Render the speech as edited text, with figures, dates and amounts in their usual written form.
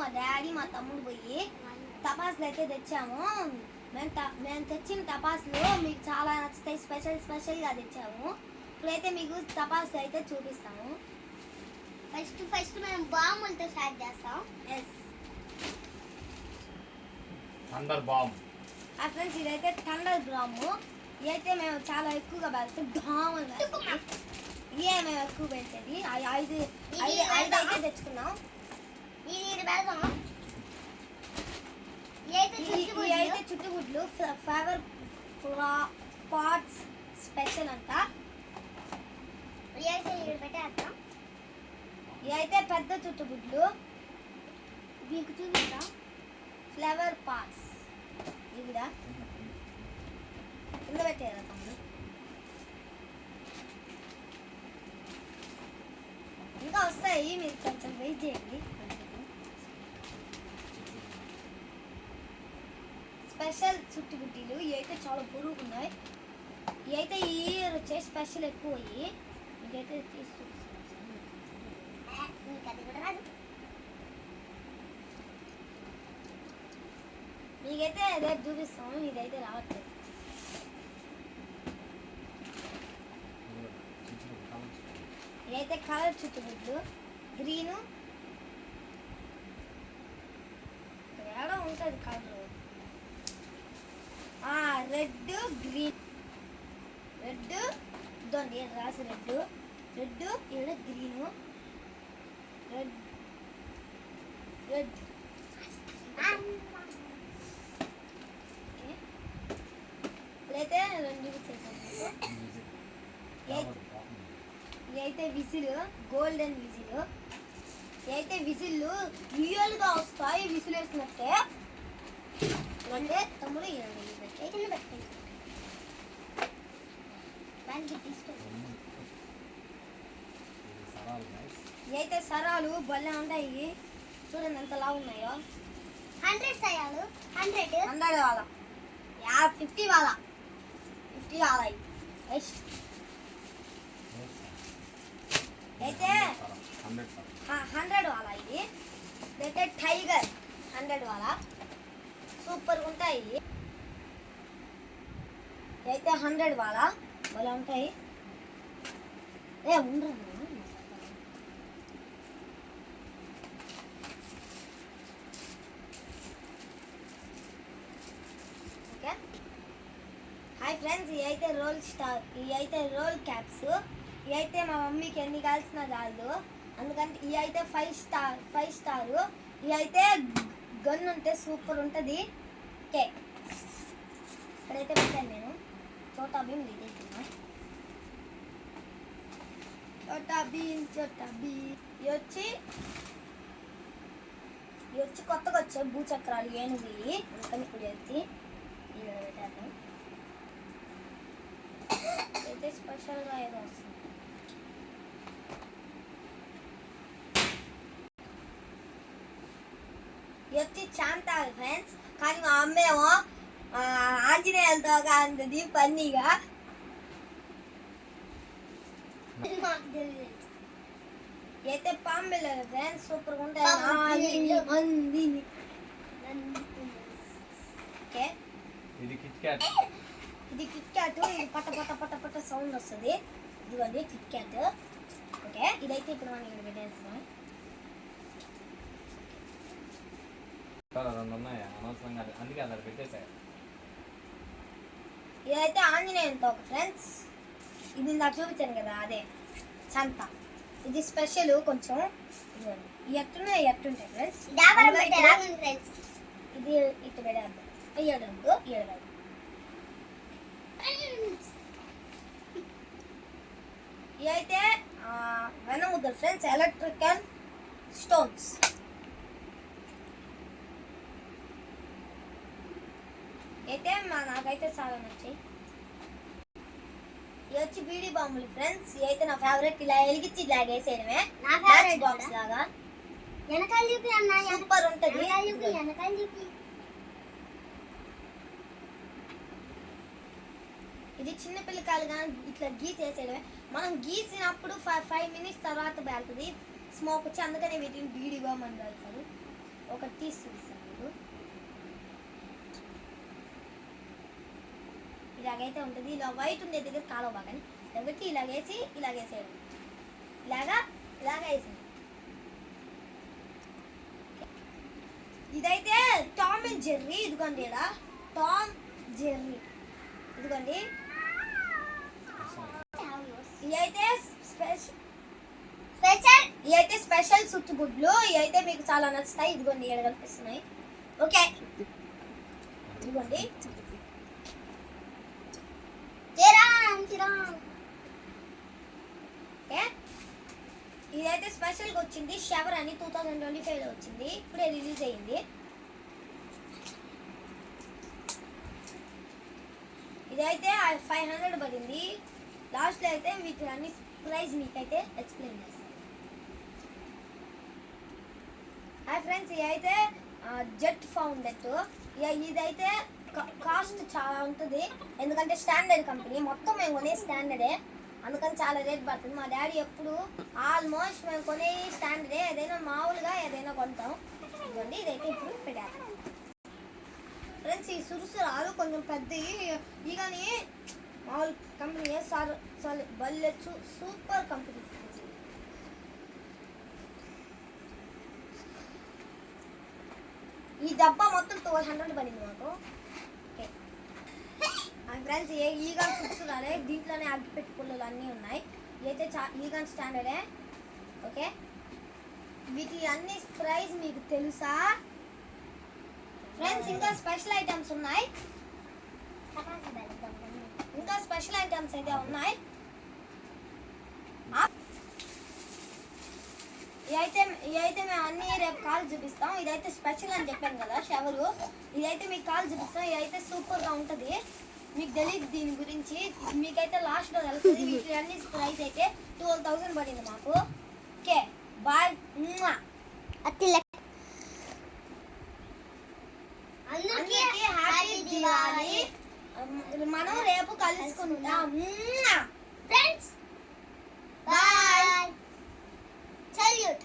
మా డాడీ మా తమ్ముడు పోయి టపాసులు అయితే తెచ్చాము. మేము తెచ్చిన టపాసులు మీకు చాలా నచ్చుతాయి. స్పెషల్గా తెచ్చాము. ఇప్పుడైతే మీకు టపాసులు అయితే చూపిస్తాము. ఫస్ట్ మేము బాంబులతో స్టార్ట్ చేస్తాం. Yes, thunder bomb. ఫ్రెండ్స్ ఇదైతే థండర్ బాంబు. ఇదైతే మేము చాలా ఎక్కువగా పెడతాం. డామ్ ఇవే మేము ఎక్కువ పెడతాది. ఐదు అయితే తెచ్చుకున్నాం. ఇవైతే చుట్టుగుడ్లు ఫ్లవర్ పాట్స్ స్పెషల్ అంట. ఇవైతే పెద్ద చుట్టుగుడ్లు మీకు చూపిస్తా. ఫ్లవర్ పాట్స్ ఇవి కూడా కింద పెట్టారు తమ్ముడు. ఇంకా వస్తాయి, మీరు కొంచెం వెయిట్ చేయండి. స్పెషల్ చుట్టుగుడ్డీలు ఇవైతే చాలా బరువుగా ఉన్నాయి. ఇవైతే ఈ ఇయర్ వచ్చే స్పెషల్ ఎక్కువ అయ్యి మీకైతే తీసుకు మీకైతే రేపు చూపిస్తాము. ఇదైతే రావట్లేదు. ఇదైతే కలర్ చుట్టుగుడ్లు గ్రీను ఏడా ఉంటుంది కలర్. రెడ్ గ్రీన్, రెడ్ ఇదండి రాసి రెడ్ ఇక్కడ గ్రీను రెడ్ ఇప్పుడైతే రెండు ఇవైతే విజిల్ గోల్డెన్ విజిల్. ఇవైతే విజిల్లు రియల్గా వస్తాయి. విజిల్ వేసినట్టే అంటే తమ్ముడు ఇవైతే సరాలు భలే ఉంటాయి. చూడండి ఎంత లావు ఉన్నాయో. 100 సరాలు 100 వాళ్ళ 50 వాళ్ళ 50 వాళ్ళ అయితే 100 వాళ్ళ. ఇది అయితే టైగర్ 100 వాళ్ళ సూపర్గా ఉంటాయి. అయితే 100 వాళ్ళ భలే ఉంటాయి. ఉండరు. ఓకే హాయ్ ఫ్రెండ్స్, ఇవైతే ఇవైతే రోల్ క్యాప్స్. ఇవైతే మా మమ్మీకి ఎన్ని కాల్సినా చాలు, అందుకంటే ఇవైతే 5 స్టార్. ఇవైతే గన్ ఉంటే సూపర్ ఉంటుంది. కేక్ ఇక్కడైతే పెట్టాను నేను. చోటా భీమ్ తీస్తున్నా. చోటా భీమ్ ఇవి వచ్చి కొత్తగా వచ్చాయి భూచక్రాలు ఏనుగువి. అందుకని ఇప్పుడు ఎత్తి ఇలా పెట్టాను. అయితే స్పెషల్గా ఏదో వస్తుంది. వచ్చి చాంతాలు ఫ్రెండ్స్, కానీ మా అమ్మేమో ఆంజనేయులతో కాంతది పన్నీగా. అయితే పాంబెల్లలు ఫ్రెండ్స్ సూపర్గా ఉంటాయి. ఇది కిట్ క్యాట్. ఇది పట్ట పట్ట సౌండ్ వస్తుంది. ఇదిగోండి కిట్ క్యాట్. ఓకే ఇదైతే ఇప్పుడు మనం ఇక్కడ పెట్టేస్తాం. రెండు ఉన్నాయా అనవసరంగా, అందుకే అలా పెట్టేసాయి. ఇదైతే ఆంజనేయులతో ఒక ఫ్రెండ్స్. ఇది నాకు చూపించాను కదా, అదే సంత. ఇది స్పెషల్ కొంచెం. ఇదిగోండి ఎట్టుంటాయి ఫ్రెండ్స్. ఇది ఇటు పెడద్దు ఇయ్యడంతో ఇయ్యడం. ఇదైతే వెనముద్దలు ఫ్రెండ్స్, ఎలక్ట్రికల్ స్టోన్స్. అయితే నాకైతే చాలా నచ్చాయి. ఇవి వచ్చి బీడీ బాంబులు ఫ్రెండ్స్. ఇవి అయితే నా ఫేవరెట్. ఇలా వెలిగించి ఇలా వేసేయడమే. బాక్స్ లాగా సూపర్ ఉంటది. ఇది చిన్న పిల్లకాయలు కానీ ఇట్లా గీసేసేయడమే. మనం గీసినప్పుడు 5 minutes తర్వాత వెళ్తుంది స్మోక్ వచ్చి, అందుకనే వీటిని బీడీ బాంబు అని వెళ్తారు. ఒక తీసి చూపిస్తాను మీకు. ఇలాగైతే ఉంటుంది. ఇలా వైట్ ఉండే దగ్గర కాలువ బాగా కాబట్టి ఇలాగేసి ఇలాగేసేయడం, ఇలాగా వేసింది. ఇదైతే టామ్ అండ్ జెర్రీ. ఇదిగోండి ఇలా టామ్ జెర్రీ. ఇదిగోండి ఇవైతే ఇవైతే స్పెషల్ సుట్టుగుడ్లు. ఇవైతే మీకు చాలా నచ్చుతాయి. ఇదిగోండి ఇక్కడ కనిపిస్తున్నాయి. ఓకే ఇదిగోండి ఓకే. ఇదైతే స్పెషల్గా వచ్చింది. షవర్ అని 2025లో వచ్చింది. ఇప్పుడే రిలీజ్ అయ్యింది. ఇదైతే 500 పడింది. లాస్ట్లో అయితే వీటి అన్ని ప్రైస్ మీకైతే ఎక్స్ప్లెయిన్ చేస్తాను. హాయ్ ఫ్రెండ్స్, ఇదైతే జెట్ ఫౌండెట్. ఇదైతే కాస్ట్ చాలా ఉంటుంది. ఎందుకంటే స్టాండర్డ్ కంపెనీ. మొత్తం మేము కొనే స్టాండర్డే, అందుకని చాలా రేట్ పడుతుంది. మా డాడీ ఎప్పుడు ఆల్మోస్ట్ మేము కొనే స్టాండర్డే. ఏదైనా మామూలుగా ఏదైనా కొంటాం. ఇదిగోండి ఇదైతే ఇప్పుడు పెట్టాను. ఫ్రెండ్స్, ఈ సురుసురాలు కొంచెం పెద్దవి. ఇవి కానీ మామూలు కంపెనీ సార్ బల్లె సూపర్ కంపెనీ. ఈ డబ్బా మొత్తం 1200 పడింది మాకు. ఓకే ఫ్రెండ్స్, ఈగన్ సురుసురాలే. దీంట్లోనే అగ్గిపెట్టి పుల్లలు అన్నీ ఉన్నాయి. ఇవైతే ఈగన్ స్టాండర్డే. ఓకే, వీటి అన్ని ప్రైస్ మీకు తెలుసా ఫ్రెండ్స్? ఇంకా స్పెషల్ ఐటమ్స్ ఉన్నాయి. ఇంకా స్పెషల్ ఐటమ్స్ అయితే ఉన్నాయి. ఇదైతే మేము అన్ని రేపు కాల్ చూపిస్తాం. ఇదైతే స్పెషల్ అని చెప్పాను కదా షవరు. ఇదైతే మీకు కాల్ చూపిస్తాం. ఇదైతే సూపర్గా ఉంటుంది. మీకు తెలియదు దీని గురించి, మీకైతే లాస్ట్లో తెలుస్తుంది. వీటి అన్ని ప్రైస్ అయితే 12,000 పడింది మాకు. Okay bye. అందరికీ హ్యాపీ దివాళీ. మనం రేపు కలుసుకుందాం ఫ్రెండ్స్. బాయ్. Salute.